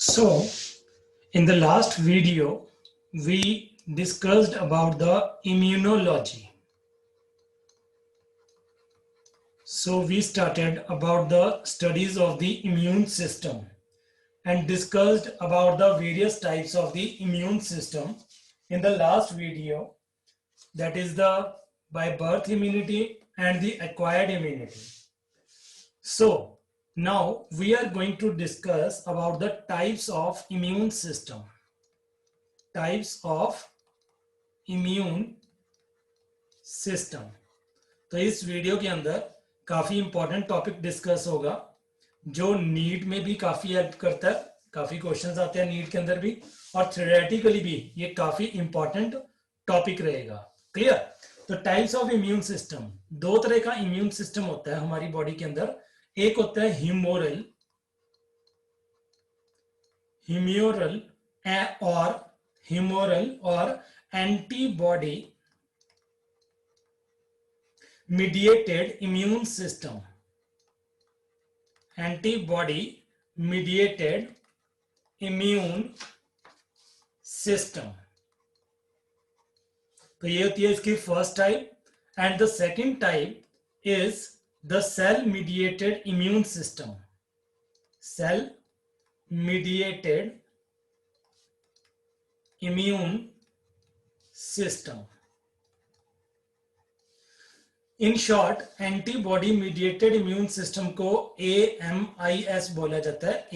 So, in the last video, we discussed about the immunology. So, we started about the studies of the immune system and discussed about the various types of the immune system in the last video, that is the by birth immunity and the acquired immunity. So, now we are going to discuss about the types of immune system. Types of immune system. तो इस video के अंदर काफी important topic discuss होगा जो NEET में भी काफी हेल्प करता है। काफी क्वेश्चंस आते हैं नीट के अंदर भी और थ्योरेटिकली भी ये काफी इंपॉर्टेंट टॉपिक रहेगा। क्लियर? तो टाइप्स ऑफ इम्यून सिस्टम, दो तरह का इम्यून सिस्टम होता है हमारी बॉडी के अंदर। एक होता है ह्यूमोरल और antibody mediated immune system, antibody mediated immune system। तो ये होती है इसकी first type. And the second type is the cell mediated immune system. Cell mediated immune system. In short antibody mediated immune system को AMIS बोला जाता है।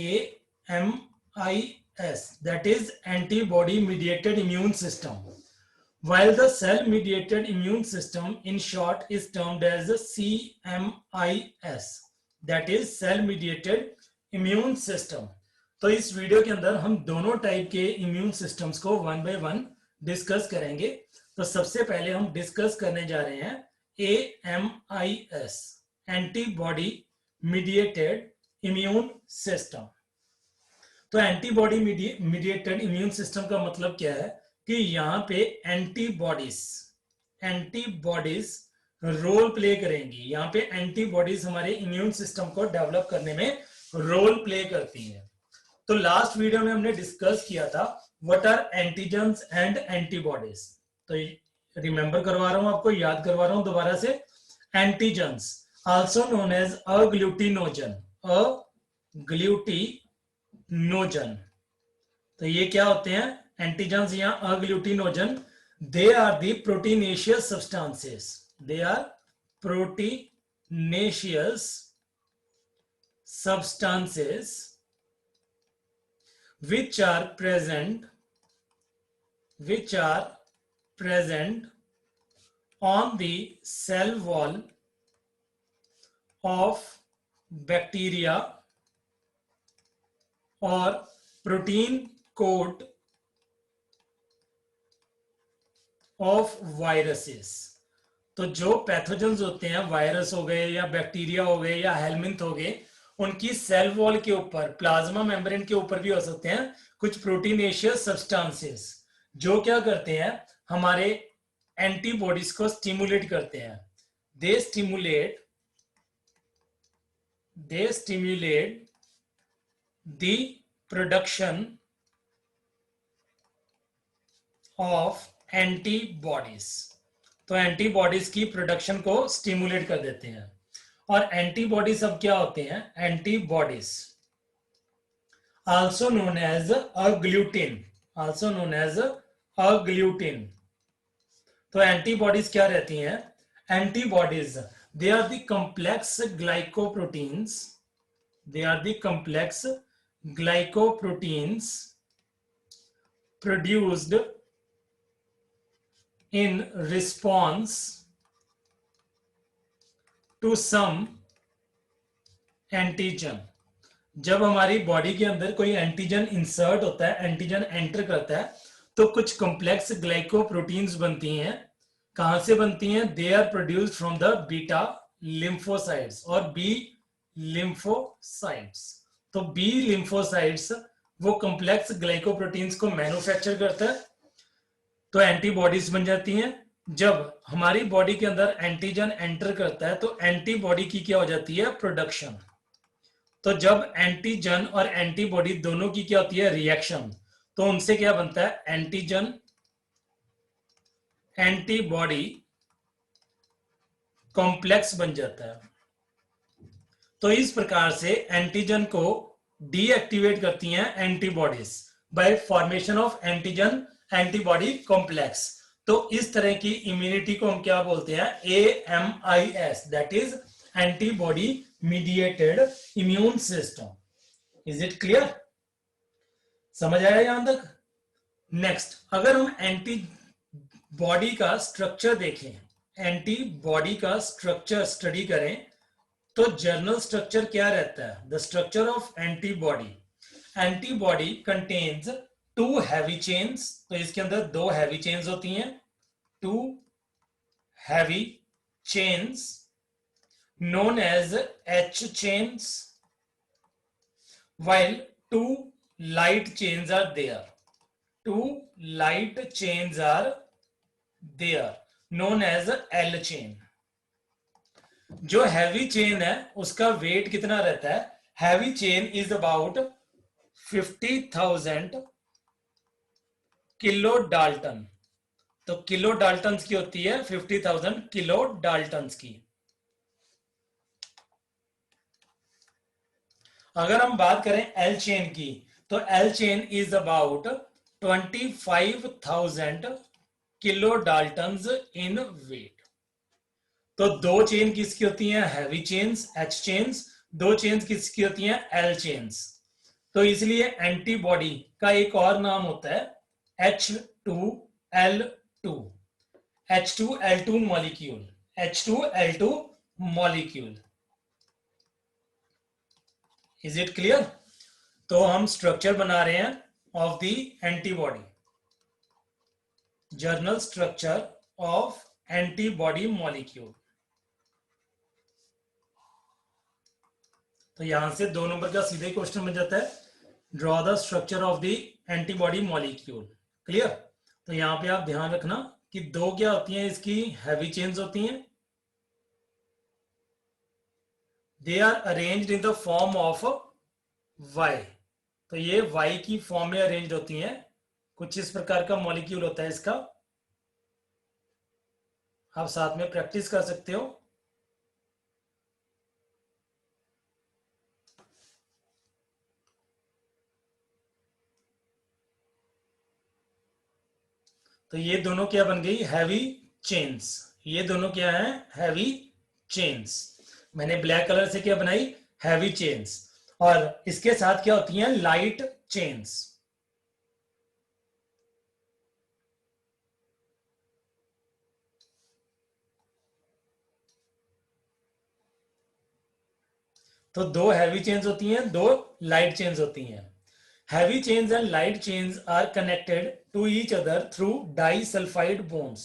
AMIS, that is antibody mediated immune system, while the cell mediated immune system in short is termed as CMIS, that is cell mediated immune system। तो इस video के अंदर हम दोनों टाइप के इम्यून सिस्टम्स को वन बाय वन डिस्कस करेंगे। तो सबसे पहले हम डिस्कस करने जा रहे हैं AMIS, antibody mediated immune system. तो एंटीबॉडी मीडिएटेड इम्यून सिस्टम का मतलब क्या है कि यहाँ पे एंटीबॉडीज रोल प्ले करेंगी। यहाँ पे एंटीबॉडीज हमारे इम्यून सिस्टम को डेवलप करने में रोल प्ले करती हैं। तो लास्ट वीडियो में हमने डिस्कस किया था what are antigens and antibodies. तो रिमेंबर करवा रहा हूं आपको, याद करवा रहा हूं दोबारा से। Antigens also known as agglutinogen. तो ये क्या होते हैं एंटीजेंस या agglutinogen? They are the proteinaceous substances. They are proteinaceous substances which are present on the cell wall of bacteria or protein coat of viruses। तो जो पैथोजेंस होते हैं, वायरस हो गए या बैक्टीरिया हो गए या हेलमिंथ हो गए, उनकी सेल वॉल के ऊपर, प्लाज्मा मेम्ब्रेन के ऊपर भी हो सकते हैं कुछ प्रोटीनेशियस सब्सटेंसेस जो क्या करते हैं हमारे एंटीबॉडीज को स्टिमुलेट करते हैं। They stimulate the production of antibodies. तो एंटीबॉडीज की प्रोडक्शन को स्टिमुलेट कर देते हैं। और एंटीबॉडीज अब क्या होते हैं? Antibodies also known as agglutinin. तो एंटीबॉडीज क्या रहती हैं? Antibodies they are the complex glycoproteins produced in response to some antigen. जब हमारी बॉडी के अंदर कोई एंटीजन इंसर्ट होता है, एंटीजन एंटर करता है, तो कुछ कॉम्प्लेक्स ग्लाइकोप्रोटीन्स बनती हैं। कहां से बनती हैं? They are produced from the beta lymphocytes और बी लिम्फोसाइट्स। तो बी लिम्फोसाइट्स वो कॉम्प्लेक्स ग्लाइकोप्रोटीन्स को मैन्युफैक्चर करता है, तो एंटीबॉडीज बन जाती हैं। जब हमारी बॉडी के अंदर एंटीजन एंटर करता है तो एंटीबॉडी की क्या हो जाती है? प्रोडक्शन। तो जब एंटीजन और एंटीबॉडी दोनों की क्या होती है, रिएक्शन, तो उनसे क्या बनता है, एंटीजन एंटीबॉडी कॉम्प्लेक्स बन जाता है। तो इस प्रकार से एंटीजन को डीएक्टिवेट करती हैं antibodies bye formation of antigen antibody complex. तो इस तरह की इम्यूनिटी को हम क्या बोलते हैं, AMIS, that is antibody mediated immune system. Is it clear? समझ आया यहां तक? नेक्स्ट, अगर हम एंटीबॉडी का स्ट्रक्चर देखें, एंटीबॉडी का स्ट्रक्चर स्टडी करें, तो जर्नल स्ट्रक्चर क्या रहता है, the structure of antibody. Antibody contains 2 heavy chains, तो इसके अंदर 2 हैवी चेन्स होती हैं, 2 heavy chains known as H chains, while 2 light chains are there. 2 light chains are there, known as L chain. जो heavy chain है उसका wait कितना रहता है, heavy chain is about 50,000 kilo Dalton. तो किलो डाल्टन की होती है 50,000 किलो डाल्टन की। अगर हम बात करें एल चेन की, तो L chain is about 25,000 kilo dalton in weight. तो 2 चेन किसकी होती हैं, heavy chains H chains, 2 chains किसकी होती हैं, L चेन्स। तो इसलिए एंटीबॉडी का एक और नाम होता है H2L2, H2L2 molecule, H2L2 molecule. Is it clear? तो हम स्ट्रक्चर बना रहे हैं of the antibody, journal structure of antibody molecule. तो यहां से 2 नंबर का सीधे क्वेश्चन बन जाता है, draw the structure of the antibody molecule. Clear? तो यहां पे आप ध्यान रखना कि 2 क्या होती हैं इसकी, हैवी चेन्स होती हैं, they are arranged in the form of Y। तो ये Y की फॉर्म में अरेंज होती हैं, कुछ इस प्रकार का मॉलिक्यूल होता है इसका, आप साथ में प्रैक्टिस कर सकते हो। तो ये दोनों क्या बन गई, हैवी चेन्स। ये दोनों क्या है, हैवी चेन्स। मैंने ब्लैक कलर से क्या बनाई, हैवी चेन्स, और इसके साथ क्या होती हैं, लाइट चेन्स। तो 2 हैवी चेन्स होती हैं, 2 लाइट चेन्स होती हैं। Heavy chains and light chains are connected to each other through disulfide bonds।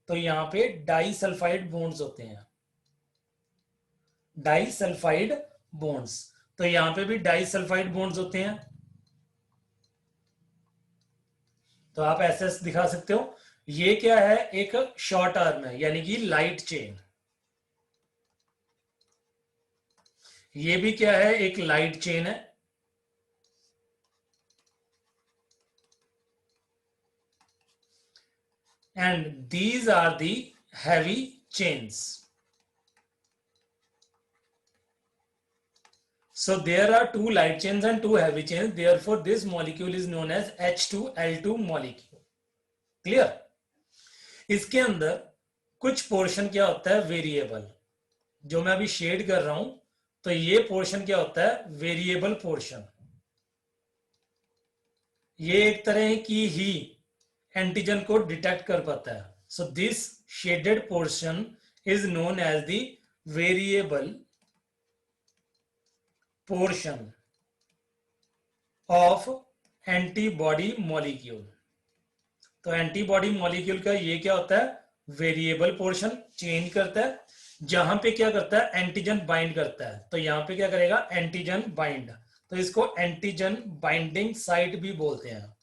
तो यहां पे disulfide bonds होते हैं, disulfide bonds। तो यहां पे भी disulfide bonds होते हैं। तो आप ऐसे दिखा सकते हो, ये क्या है, एक शॉर्ट आर्म है यानी कि लाइट चेन। ये भी क्या है, एक लाइट चेन है। And these are the heavy chains. So there are 2 light chains and 2 heavy chains. Therefore, this molecule is known as H2L2 molecule. Clear? इसके अंदर कुछ पोर्शन क्या होता है, वेरिएबल, जो मैं अभी शेड कर रहा हूं। तो ये पोर्शन क्या होता है, वेरिएबल पोर्शन। ये एक तरह की ही एंटीजन को डिटेक्ट कर पाता है। So this shaded portion is known as the variable portion of antibody molecule. तो एंटीबॉडी मॉलिक्यूल का ये क्या होता है, वेरिएबल पोर्शन, चेंज करता है। जहां पे क्या करता है, एंटीजन बाइंड करता है। तो यहां पे क्या करेगा, एंटीजन बाइंड। तो इसको एंटीजन बाइंडिंग साइट भी बोलते हैं,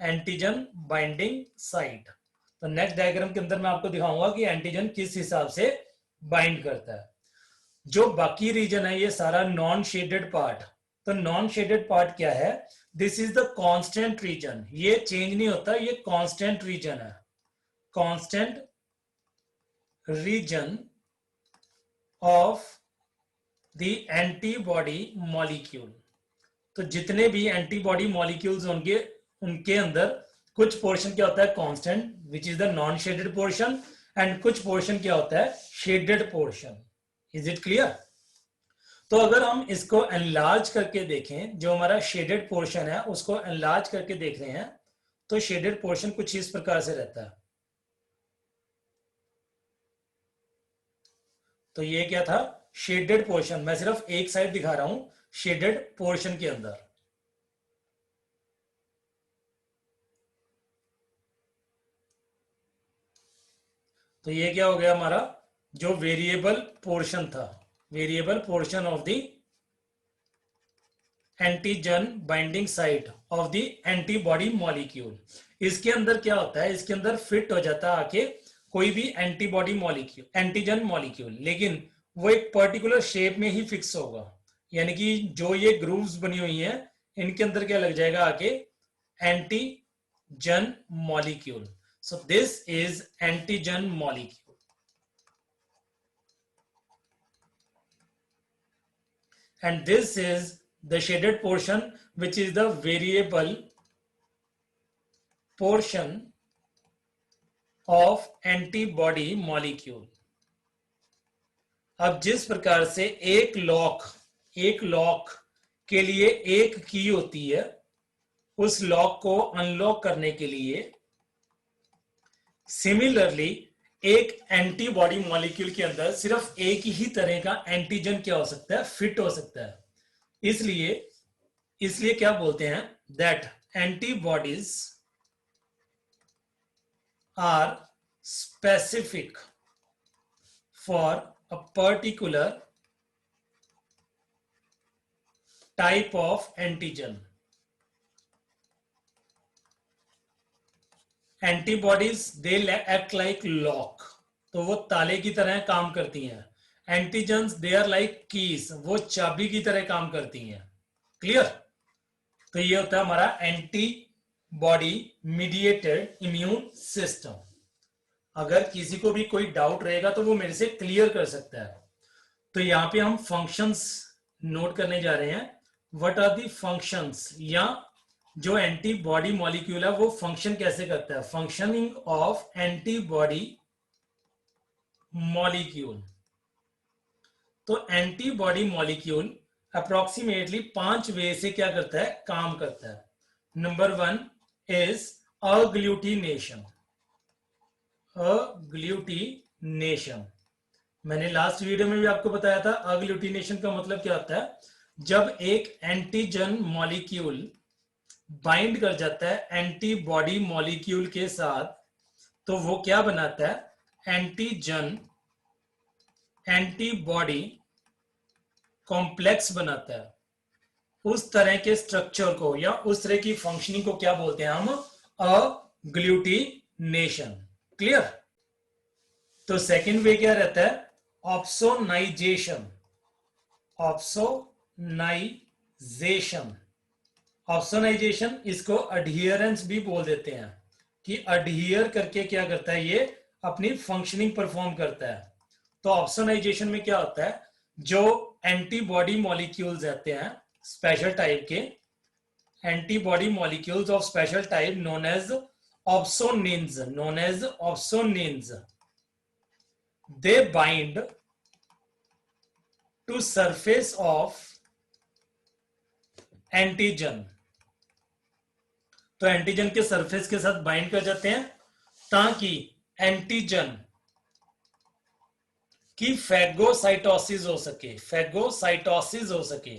एंटीजन बाइंडिंग साइट। तो नेक्स्ट डायग्राम के अंदर मैं आपको दिखाऊंगा कि एंटीजन किस हिसाब से बाइंड करता है। जो बाकी रीजन है, ये सारा नॉन शेडेड पार्ट, तो नॉन शेडेड पार्ट क्या है? This is the constant region, ये चेंज नहीं होता, ये कांस्टेंट रीजन है, constant region of the antibody molecule. तो जितने भी एंटीबॉडी मॉलिक्यूल्स होंगे उनके अंदर कुछ पोर्शन क्या होता है constant, which is the non shaded portion, and कुछ पोर्शन क्या होता है shaded portion. Is it clear? तो अगर हम इसको एनलार्ज करके देखें, जो हमारा शेडेड पोर्शन है उसको एनलार्ज करके देख रहे हैं, तो शेडेड पोर्शन कुछ इस प्रकार से रहता है। तो ये क्या था शेडेड पोर्शन, मैं सिर्फ एक साइड दिखा रहा हूं शेडेड पोर्शन के अंदर। तो ये क्या हो गया हमारा जो वेरिएबल पोर्शन था, variable portion of the antigen binding site of the antibody molecule. इसके अंदर क्या होता है, इसके अंदर फिट हो जाता है आके कोई भी एंटीबॉडी मॉलिक्यूल, एंटीजन मॉलिक्यूल, लेकिन वो एक पर्टिकुलर शेप में ही फिक्स होगा। यानी कि जो ये ग्रूव्स बनी हुई हैं इनके अंदर क्या लग जाएगा आके antigen molecule. So this is antigen molecule, and this is the shaded portion which is the variable portion of antibody molecule। अब जिस प्रकार से एक लॉक के लिए एक की होती है, उस लॉक को अनलॉक करने के लिए सिमिलरली एक एंटीबॉडी मॉलिक्यूल के अंदर सिर्फ एक ही तरह का एंटीजन क्या हो सकता है फिट हो सकता है। इसलिए क्या बोलते हैं that antibodies are specific for a particular type of antigen. Antibodies they act like lock, तो वो ताले की तरह काम करती हैं। Antigens they are like keys, वो चाबी की तरह काम करती हैं। क्लियर? तो ये होता है हमारा एंटीबॉडी मीडिएटेड इम्यून सिस्टम। अगर किसी को भी कोई डाउट रहेगा तो वो मेरे से क्लियर कर सकता है। तो यहां पे हम फंक्शंस नोट करने जा रहे हैं। व्हाट आर दी फंक्शंस, या जो एंटीबॉडी मॉलिक्यूल है वो फंक्शन कैसे करता है, फंक्शनिंग ऑफ एंटीबॉडी मॉलिक्यूल। तो एंटीबॉडी मॉलिक्यूल अप्रोक्सीमेटली 5 वे से क्या करता है काम करता है। Number 1 is अग्लूटिनेशन। अग्लूटिनेशन मैंने लास्ट वीडियो में भी आपको बताया था। अग्लूटिनेशन का मतलब क्या होता है, जब एक एंटीजन मॉलिक्यूल बाइंड कर जाता है एंटीबॉडी मॉलिक्यूल के साथ, तो वो क्या बनाता है एंटीजन एंटीबॉडी कॉम्प्लेक्स बनाता है। उस तरह के स्ट्रक्चर को या उस तरह की फंक्शनिंग को क्या बोलते हैं हम, अग्लूटिनेशन। क्लियर? तो सेकंड वे क्या रहता है ऑप्सोनाइजेशन। ऑप्सोनाइजेशन ऑप्सोनाइजेशन इसको अडहियरेंस भी बोल देते हैं, कि अडहियर करके क्या करता है ये अपनी फंक्शनिंग परफॉर्म करता है। तो ऑप्सोनाइजेशन में क्या होता है, जो एंटीबॉडी मॉलिक्यूल्स रहते हैं स्पेशल टाइप के, antibody molecules of special type known as opsonins, they bind to surface of antigen. तो एंटीजन के सरफेस के साथ बाइंड कर जाते हैं ताकि एंटीजन की फैगोसाइटोसिस हो सके, फैगोसाइटोसिस हो सके।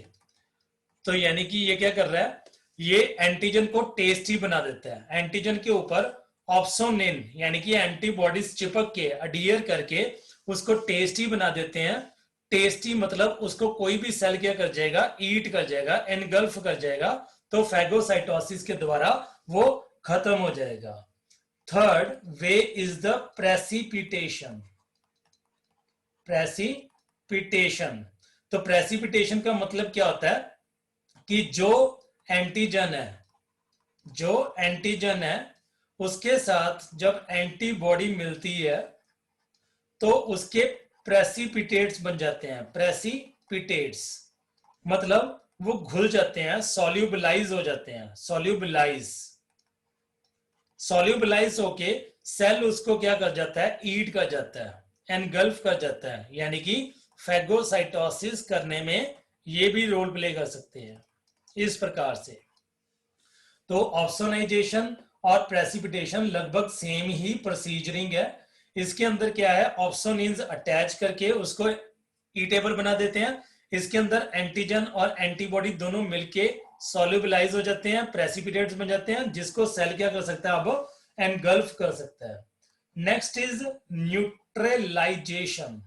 तो यानी कि ये क्या कर रहा है, ये एंटीजन को टेस्टी बना देता है। एंटीजन के ऊपर ऑप्सोनिन यानी कि एंटीबॉडीज चिपक के अडियर करके उसको टेस्टी बना देते हैं। टेस्टी मतलब उसको कोई भी सेल क्या कर जाएगा, ईट कर जाएगा, एनगल्फ कर जाएगा, तो फैगोसाइटोसिस के द्वारा वो खत्म हो जाएगा। Third way is the precipitation. Precipitation, तो प्रेसिपिटेशन का मतलब क्या होता है, कि जो एंटीजन है उसके साथ जब एंटीबॉडी मिलती है तो उसके प्रेसिपिटेट्स बन जाते हैं। प्रेसिपिटेट्स मतलब वो घुल जाते हैं, सॉल्यूबलाइज हो जाते हैं। सॉल्यूबलाइज होके सेल उसको क्या कर जाता है, ईट कर जाता है, एनगल्फ कर जाता है, यानी कि फैगोसाइटोसिस करने में ये भी रोल प्ले कर सकते हैं इस प्रकार से। तो ऑप्सोनाइजेशन और प्रेसिपिटेशन लगभग सेम ही प्रोसीजरिंग है। इसके अंदर क्या है, ऑप्सोनिन्स अटैच करके उसको ईटेबल बना देते हैं। इसके अंदर एंटीजन और एंटीबॉडी दोनों मिलके सॉल्युबलाइज हो जाते हैं, प्रेसिपिटेट्स बन जाते हैं, जिसको सेल क्या कर सकता है, अब एनगल्फ कर सकता है। Next is neutralisation.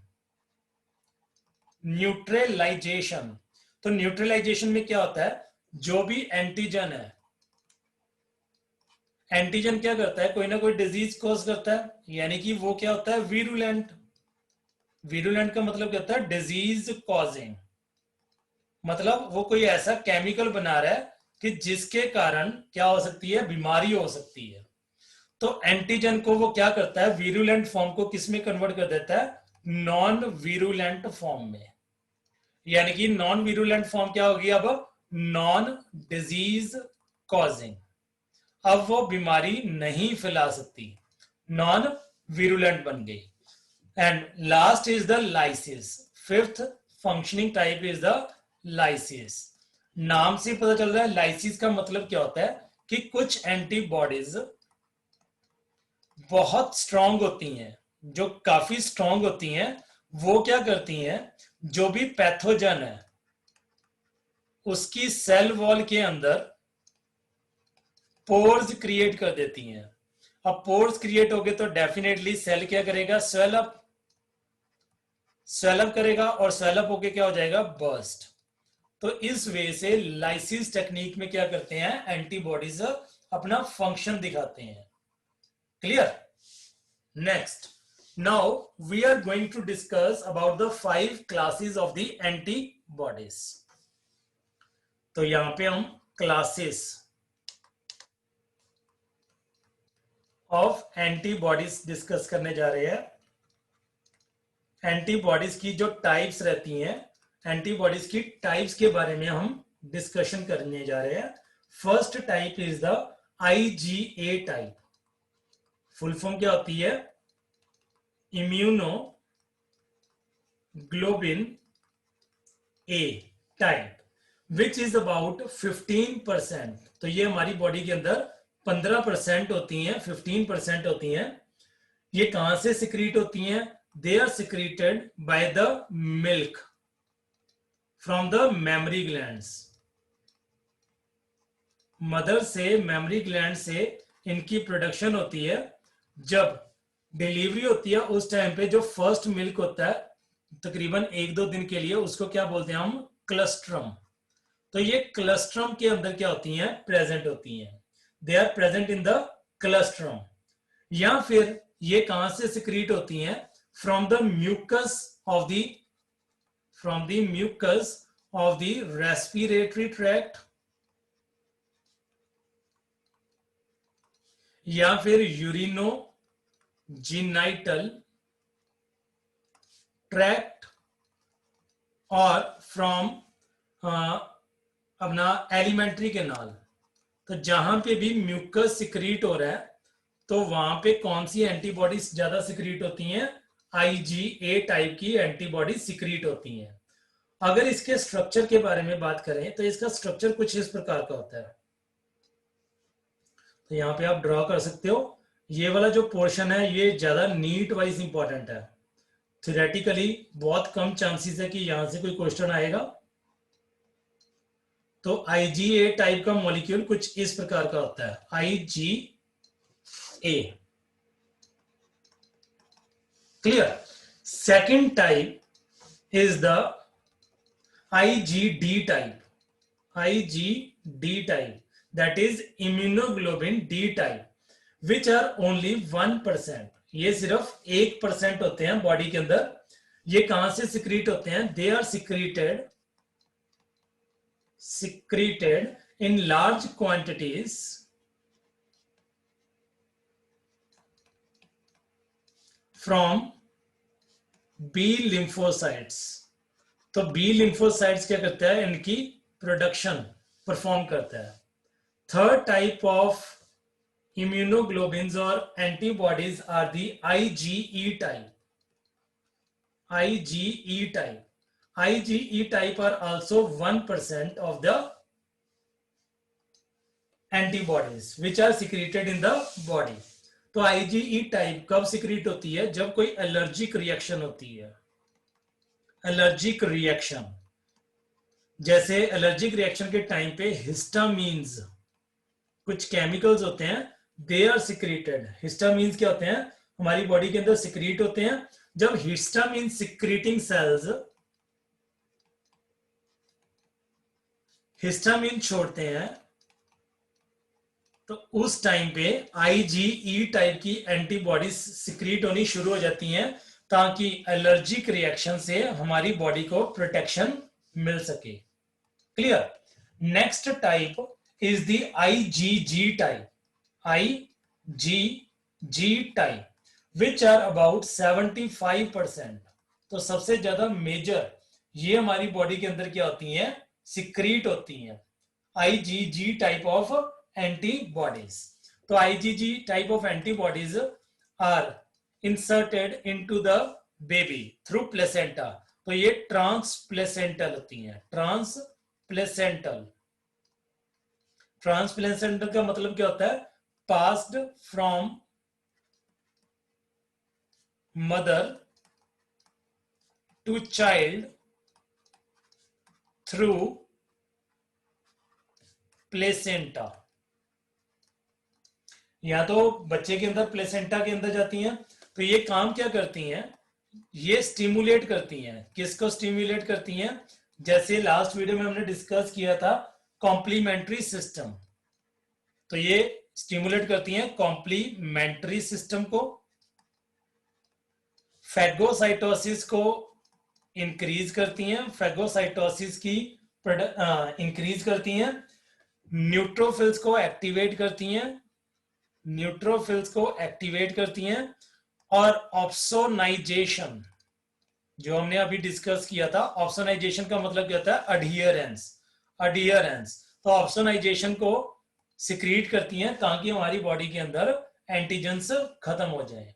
तो न्यूट्रलाइजेशन में क्या होता है, जो भी एंटीजन है, एंटीजन क्या करता है, कोई ना कोई डिजीज कॉज करता है, यानी कि वो क्या होता है, वीरुलेंट का मतलब क्या होता है, डिजीज कॉजिंग। मतलब वो कोई ऐसा केमिकल बना रहा है कि जिसके कारण क्या हो सकती है, बीमारी हो सकती है। तो एंटीजन को वो क्या करता है, वीरुलेंट फॉर्म को किस में कन्वर्ट कर देता है, नॉन वीरुलेंट फॉर्म में। यानी कि नॉन वीरुलेंट फॉर्म क्या होगी, अब नॉन डिजीज कॉजिंग। अब वो बीमारी नहीं फैला सकती, नॉन वीरुलेंट बन गई। And last is the lysis. Fifth functioning type is the lysis. नाम से पता चल रहा है लाइसिस का मतलब क्या होता है कि कुछ एंटीबॉडीज बहुत स्ट्रांग होती हैं, जो काफी स्ट्रांग होती हैं, वो क्या करती हैं, जो भी पैथोजन है उसकी सेल वॉल के अंदर पोर्स क्रिएट कर देती हैं। अब पोर्स क्रिएट हो गए तो डेफिनेटली सेल क्या करेगा, स्वेलअप करेगा, और स्वेलअप होके क्या हो जाएगा, बर्स्ट। तो इस वे से लाइसिस टेक्निक में क्या करते हैं, एंटीबॉडीज अपना फंक्शन दिखाते हैं। Clear? Next, now we are going to discuss about the 5 classes of the antibodies. तो यहां पे हम क्लासेस ऑफ एंटीबॉडीज डिस्कस करने जा रहे हैं। एंटीबॉडीज की जो टाइप्स रहती हैं, एंटीबॉडीज की टाइप्स के बारे में हम डिस्कशन करने जा रहे हैं। First type is the IgA type. Full form क्या होती है, immunoglobulin A type, which is about 15%। तो ये हमारी बॉडी के अंदर 15% होती हैं, 15% होती हैं। ये कहां से सिक्रीट होती हैं, they are secreted by the milk from the mammary glands। Mother से, मेमरी ग्लैंड से इनकी प्रोडक्शन होती है। जब डिलीवरी होती है उस टाइम पे जो फर्स्ट मिल्क होता है तकरीबन 1-2 दिन के लिए, उसको क्या बोलते हैं हम, क्लस्ट्रम। तो ये क्लस्ट्रम के अंदर क्या होती हैं, प्रेजेंट होती हैं, they are present in the claustrum. या फिर ये कहां से सिक्रीट होती हैं, from the mucus of the respiratory tract, या फिर यूरिनोजेनिटल ट्रैक्ट, और फ्रॉम अपना एलिमेंट्री कैनाल। तो जहां पे भी म्यूकस सिक्रीट हो रहा है तो वहां पे कौन सी एंटीबॉडीज ज्यादा सिक्रीट होती हैं, IgA टाइप की एंटीबॉडी सिक्रीट होती हैं। अगर इसके स्ट्रक्चर के बारे में बात करें तो इसका स्ट्रक्चर कुछ इस प्रकार का होता है। तो यहां पे आप ड्रॉ कर सकते हो। ये वाला जो पोर्शन है ये ज्यादा नीट वाइज इंपॉर्टेंट है। थ्योरेटिकली बहुत कम चांसेस है कि यहां से कोई क्वेश्चन आएगा। तो IgA टाइप का मॉलिक्यूल कुछ इस प्रकार का होता है, IgA। Clear? Second type is the IgD type. That is immunoglobulin D type, which are only 1%. ये सिर्फ 1% होते हैं बॉडी के अंदर। ये कहां से सिक्रीट होते हैं, they are secreted secreted in large quantities from B lymphocytes. तो बी लिम्फोसाइट्स क्या करता है, इनकी प्रोडक्शन परफॉर्म करता है. Third type of immunoglobulins or antibodies are the IgE type. IgE type. IgE type are also 1% of the antibodies which are secreted in the body. तो IgE type कब secrete होती है, जब कोई एलर्जिक रिएक्शन होती है. एलर्जिक रिएक्शन, जैसे allergic reaction के टाइम पे हिस्टामीन्स, कुछ केमिकल्स होते हैं, दे आर सिक्रीटेड. हिस्टामीन्स क्या होते हैं, हमारी बॉडी के अंदर सिक्रीट होते हैं. जब हिस्टामीन सिक्रीटिंग सेल्स हिस्टामीन छोड़ते हैं तो उस टाइम पे IgE टाइप की एंटीबॉडीज सिक्रीट होनी शुरू हो जाती हैं ताकि एलर्जिक रिएक्शन से हमारी बॉडी को प्रोटेक्शन मिल सके. Clear. Next type is the IgG type. IgG type which are about 75%. तो सबसे ज्यादा मेजर ये हमारी बॉडी के अंदर क्या होती हैं, सिक्रीट होती हैं. IgG type of antibodies. तो IgG type of antibodies are inserted into the baby through placenta. तो ये ट्रांसप्लेसेंटल होती हैं. ट्रांसप्लेसेंटल. ट्रांसप्लेसेंटल का मतलब क्या होता है, passed from mother to child through placenta. या तो बच्चे के अंदर प्लेसेंटा के अंदर जाती हैं. तो ये काम क्या करती हैं, ये स्टिमुलेट करती हैं. किसको स्टिमुलेट करती हैं, जैसे लास्ट वीडियो में हमने डिस्कस किया था कॉम्प्लीमेंट्री सिस्टम. तो ये स्टिमुलेट करती हैं कॉम्प्लीमेंट्री सिस्टम को, फैगोसाइटोसिस को इंक्रीज करती हैं, फैगोसाइटोसिस की इंक्रीज करती हैं, न्यूट्रोफिल्स को एक्टिवेट करती हैं, न्यूट्रोफिल्स को एक्टिवेट करती हैं, और ऑप्सोनाइजेशन जो हमने अभी डिस्कस किया था. ऑप्सोनाइजेशन का मतलब क्या होता है, अडहियरेंस. अडहियरेंस. तो ऑप्सोनाइजेशन को सिक्रीट करती हैं ताकि हमारी बॉडी के अंदर एंटीजेंस खत्म हो जाए.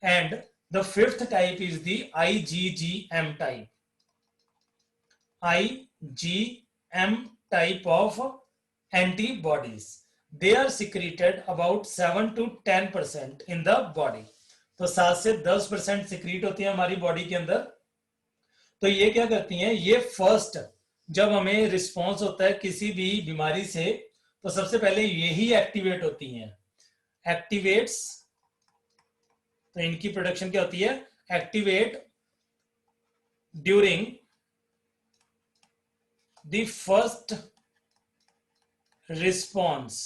And the fifth type is the IgGM type. IgM type of antibodies. They are secreted about 7 to 10% in the body. तो 7 से 10% सिक्रीट होती है हमारी बॉडी के अंदर. तो ये क्या करती हैं, ये फर्स्ट जब हमें रिस्पॉन्स होता है किसी भी बीमारी से तो सबसे पहले यही एक्टिवेट होती हैं. एक्टिवेट्स. तो इनकी प्रोडक्शन क्या होती है, activate during the first response.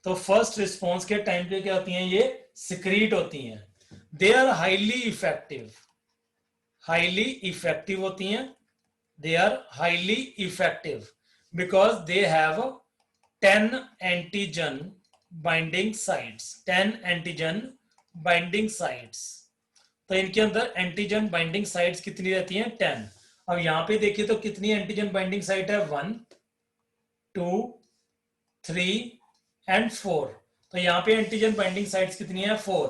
तो फर्स्ट रिस्पॉन्स के टाइम पे क्या होती हैं, ये सिक्रीट होती हैं. They are highly effective. Highly effective होती हैं. They are highly effective because they have 10 antigen binding sites. 10 antigen binding sites. तो इनके अंदर एंटीजन बाइंडिंग साइट्स कितनी रहती हैं, 10. अब यहां पे देखिए तो कितनी एंटीजन बाइंडिंग साइट है, 1 2 3 एंड 4. तो यहाँ पे एंटीजन बाइंडिंग साइट्स कितनी है, 4.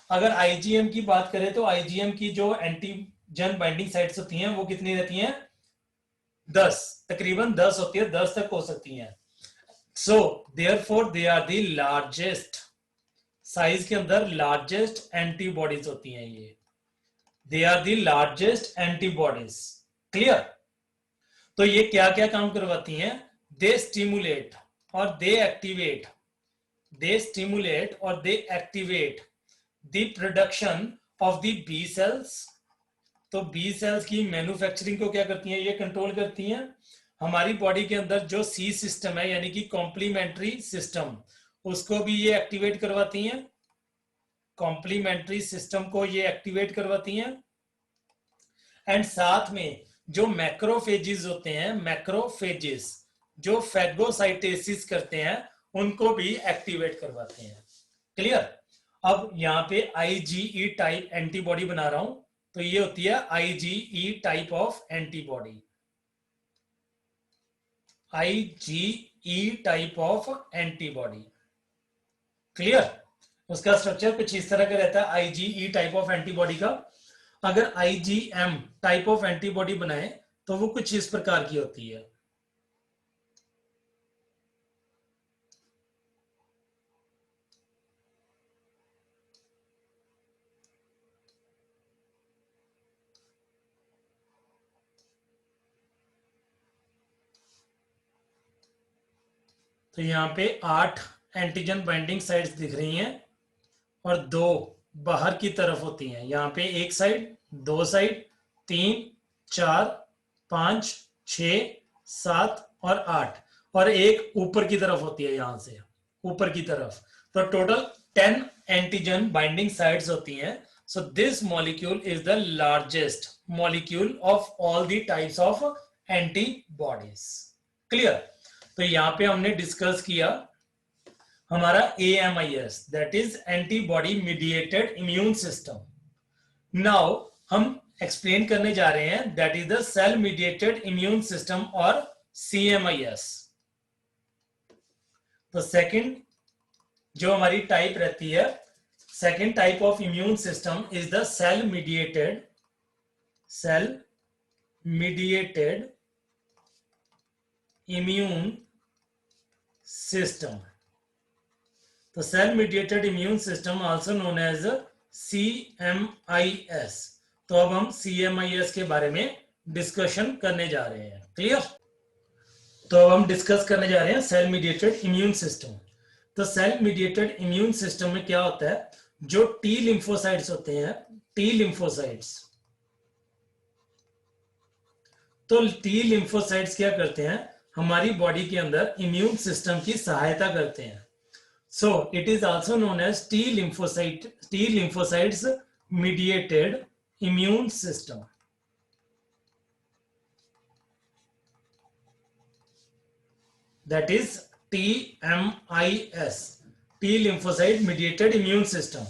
अगर IgM की बात करें तो IgM की जो एंटीजन बाइंडिंग साइट्स होती हैं वो कितनी रहती हैं, 10. तकरीबन 10 होती है, 10 तक हो सकती हैं. So therefore they are the largest. Size के अंदर लार्जेस्ट एंटीबॉडीज होती हैं ये. They are the largest antibodies. Clear. तो ये क्या क्या काम करवाती हैं, दे स्टिमुलेट और दे एक्टिवेट. दे स्टिमुलेट और they activate the production of the B cells. तो बी सेल्स की मैन्युफैक्चरिंग को क्या करती हैं, ये कंट्रोल करती हैं. हमारी बॉडी के अंदर जो सी सिस्टम है यानी कि कॉम्प्लीमेंट्री सिस्टम, उसको भी ये एक्टिवेट करवाती हैं. कॉम्प्लीमेंट्री सिस्टम को ये एक्टिवेट करवाती हैं. एंड साथ में जो मैक्रोफेजेस होते हैं, मैक्रोफेजेस, जो फैगोसाइटेसिस करते हैं उनको भी एक्टिवेट करवाते हैं। क्लियर। अब यहाँ पे IgE टाइप एंटीबॉडी बना रहा हूं, तो ये होती है IgE type of antibody, IgE type of antibody. Clear. उसका स्ट्रक्चर कुछ इस तरह का रहता है IgE टाइप ऑफ एंटीबॉडी का। अगर IgM टाइप ऑफ एंटीबॉडी बनाए तो वो कुछ इस प्रकार की होती है। तो यहाँ पे 8 एंटीजन बाइंडिंग साइट्स दिख रही हैं और 2 बाहर की तरफ होती हैं। यहाँ पे 1 साइड, 2 साइड, 3, 4, 5, 6, 7 और 8, और एक ऊपर की तरफ होती है, यहां से ऊपर की तरफ। तो टोटल 10 एंटीजन बाइंडिंग साइट्स होती हैं। So this molecule is the largest molecule of all the types of antibodies. Clear. तो यहां पे हमने डिस्कस किया हमारा AMIS, that is antibody mediated immune system. Now हम एक्सप्लेन करने जा रहे हैं that is the cell mediated immune system और CMIS। तो सेकंड जो हमारी टाइप रहती है, second type of immune system is the cell mediated immune system. तो cell mediated immune system also known as CMIS। तो अब हम CMIS के बारे में डिस्कशन करने जा रहे हैं। क्लियर। तो अब हम डिस्कस करने जा रहे हैं सेल मीडिएटेड इम्यून सिस्टम। तो सेल मीडिएटेड इम्यून सिस्टम में क्या होता है, जो T लिम्फोसाइट्स होते हैं, T लिम्फोसाइट्स, तो T लिम्फोसाइट्स क्या करते हैं, हमारी बॉडी के अंदर इम्यून सिस्टम की सहायता करते हैं। So it is also known as T lymphocytes mediated immune system. That is TMIS, T lymphocyte mediated immune system.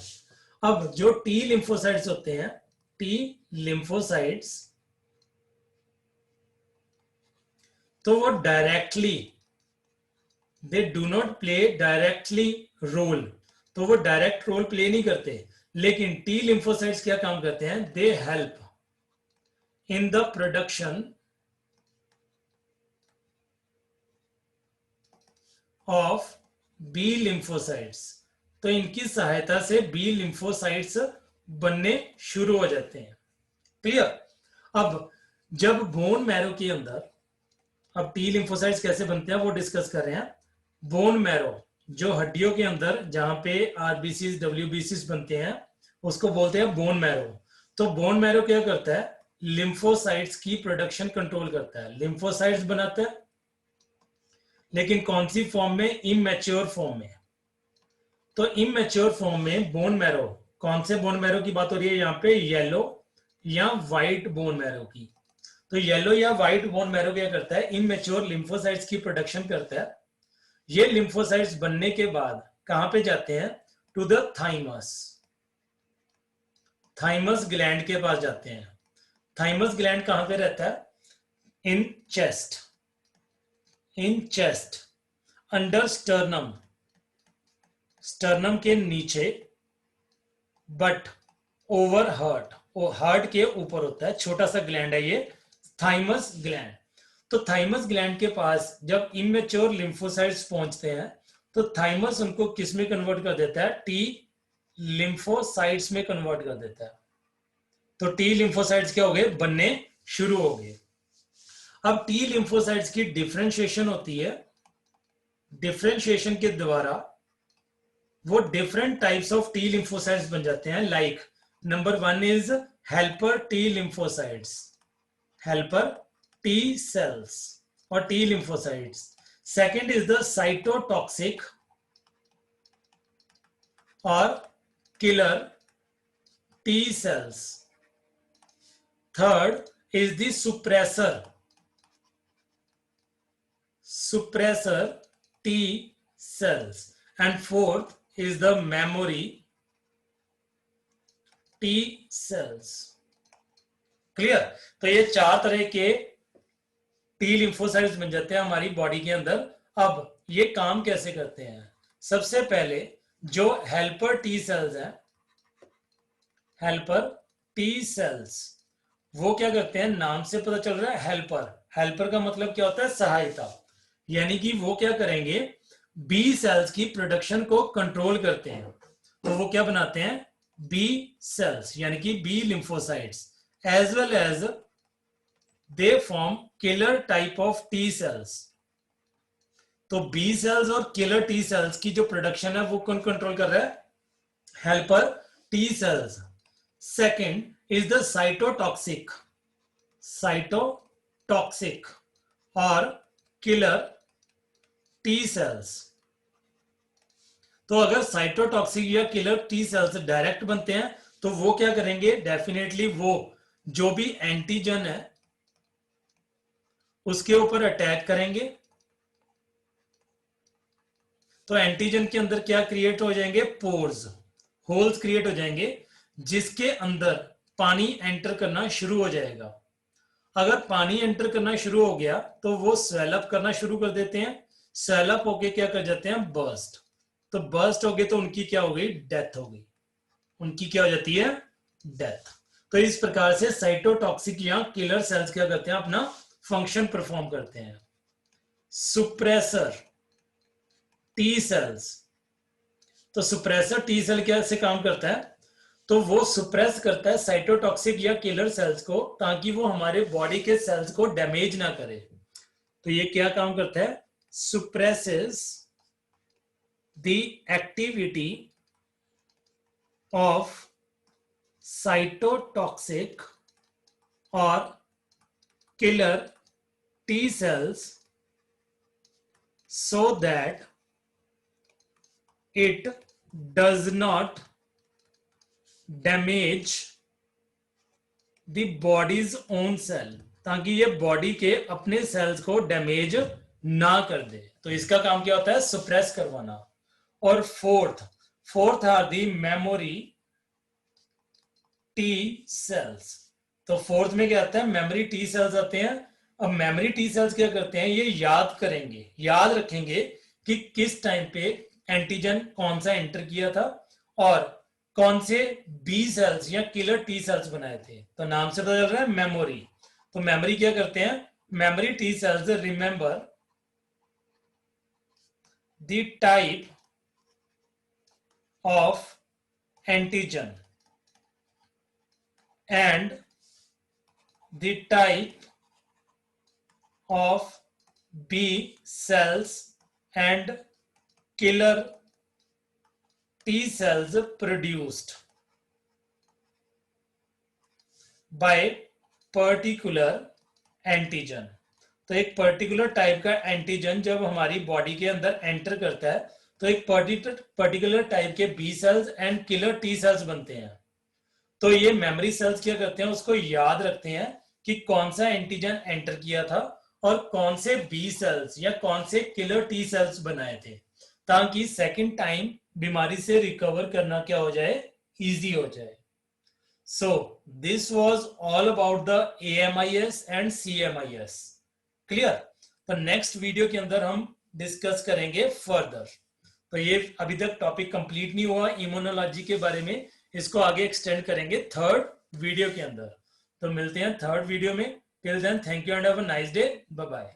अब जो T lymphocytes होते हैं, T lymphocytes, तो वो directly they do not play directly role, तो वो डायरेक्ट रोल प्ले नहीं करते, लेकिन T लिम्फोसाइट्स क्या काम करते हैं, they help in the production of B lymphocytes. तो इनकी सहायता से B लिम्फोसाइट्स बनने शुरू हो जाते हैं। क्लियर। अब जब बोन मैरो के अंदर, अब T लिम्फोसाइट्स कैसे बनते हैं वो डिस्कस कर रहे हैं। बोन मैरो, जो हड्डियों के अंदर जहां पे RBCs WBCs बनते हैं, उसको बोलते हैं बोन मैरो। तो बोन मैरो क्या करता है, लिम्फोसाइट्स की प्रोडक्शन कंट्रोल करता है, लिम्फोसाइट्स बनाता है, लेकिन कौन सी फॉर्म में, इमैच्योर फॉर्म में। तो इमैच्योर फॉर्म में बोन मैरो, कौन से बोन मैरो की बात हो रही है यहाँ पे, येलो या व्हाइट बोन मैरो की। तो येलो या व्हाइट बोन मैरो क्या करता है, इमैच्योर लिम्फोसाइट्स की प्रोडक्शन करता है। ये लिम्फोसाइट्स बनने के बाद कहां पे जाते हैं, to the thymus, thymus gland के पास जाते हैं। थाइमस ग्लैंड कहां पे रहता है, in chest, under sternum, sternum के नीचे, बट ओवर हार्ट, हार्ट के ऊपर होता है, छोटा सा ग्लैंड है ये थाइमस ग्लैंड। तो थाइमस ग्लैंड के पास जब इमेच्योर लिम्फोसाइट्स पहुंचते हैं, तो थाइमस उनको किस में कन्वर्ट कर देता है, T लिम्फोसाइट्स में कन्वर्ट कर देता है। तो T लिम्फोसाइट्स क्या हो गए, बनने शुरू हो गए। अब T लिम्फोसाइट्स की डिफरेंशिएशन होती है, डिफरेंशिएशन के द्वारा वो different types of T lymphocytes बन जाते हैं। Like number 1 is helper T lymphocytes, helper T cells or T lymphocytes. Second is the cytotoxic or killer T cells. Third is the suppressor suppressor T cells, and fourth is the memory T cells. Clear? तो ये चार तरह के T lymphocytes बन जाते हैं हमारी body के अंदर। अब ये काम कैसे करते हैं? सबसे पहले जो हेल्पर टी सेल्स हैं, हेल्पर टी सेल्स, वो क्या करते हैं? नाम से पता चल रहा है हेल्पर। हेल्पर का मतलब क्या होता है? सहायता। यानी कि वो क्या करेंगे? बी सेल्स की प्रोडक्शन को कंट्रोल करते हैं। तो वो क्या बनाते हैं? बी सेल्स, यानी कि B lymphocytes, as well as they form killer type of T cells. तो बी सेल्स और किलर टी सेल्स की जो प्रोडक्शन है वो कौन कंट्रोल कर रहा है? Helper T cells. Second is the cytotoxic, cytotoxic और किलर टी सेल्स। तो अगर साइटोटॉक्सिक या किलर टी सेल्स डायरेक्ट बनते हैं तो वो क्या करेंगे? डेफिनेटली वो जो भी एंटीजन है उसके ऊपर अटैक करेंगे। तो एंटीजन के अंदर क्या क्रिएट हो जाएंगे? पोर्स, होल्स क्रिएट हो जाएंगे, जिसके अंदर पानी एंटर करना शुरू हो जाएगा। अगर पानी एंटर करना शुरू हो गया तो वो स्वेलअप करना शुरू कर देते हैं। स्वेलअप होके क्या कर जाते हैं? बर्स्ट। तो बर्स्ट हो गए तो उनकी क्या हो गई? डेथ हो गई। उनकी क्या हो जाती है? डेथ। तो इस प्रकार से साइटोटॉक्सिक या किलर सेल्स क्या करते हैं? अपना फंक्शन परफॉर्म करते हैं। सुप्रेसर टी सेल्स, तो सुप्रेसर टी सेल कैसे काम करता है? तो वो सुप्रेस करता है साइटोटॉक्सिक या किलर सेल्स को, ताकि वो हमारे बॉडी के सेल्स को डैमेज ना करे। तो ये क्या काम करता है? सुप्रेसेस द एक्टिविटी ऑफ साइटोटॉक्सिक और killer T sales so that it does not damage the body's own cell, ताकि ये बॉडी के अपने सेल्स को डैमेज ना कर दे। तो इसका काम क्या होता है? सुप्रेस करवाना। और fourth are the memory T cells. तो फोर्थ में क्या आता है? मेमोरी टी सेल्स आते हैं। अब मेमोरी टी सेल्स क्या करते हैं? ये याद करेंगे, याद रखेंगे कि किस टाइम पे एंटीजन कौन सा एंटर किया था और कौन से बी सेल्स या किलर टी सेल्स बनाए थे। तो नाम से पता चल रहा है मेमोरी। तो मेमोरी क्या करते हैं? Memory T sales remember the type of antigen and the type of B cells and killer T cells produced by particular antigen। तो एक पर्टिकुलर टाइप का एंटीजन जब हमारी बॉडी के अंदर एंटर करता है तो एक पर्टिकुलर टाइप के B cells and killer T cells बनते हैं। तो ये मेमोरी सेल्स क्या करते हैं? उसको याद रखते हैं कि कौन सा एंटीजन एंटर किया था और कौन से बी सेल्स या कौन से किलर टी सेल्स बनाए थे, ताकि सेकंड टाइम बीमारी से रिकवर करना क्या हो जाए? इजी हो जाए। So this was all about the AMIS and CMIS। Clear? तो नेक्स्ट वीडियो के अंदर हम डिस्कस करेंगे फर्दर। तो ये अभी तक टॉपिक कंप्लीट नहीं हुआ इम्यूनोलॉजी के बारे में, इसको आगे एक्सटेंड करेंगे थर्ड वीडियो के अंदर। तो मिलते हैं थर्ड वीडियो में। Till then, thank you and have a nice day. Bye bye.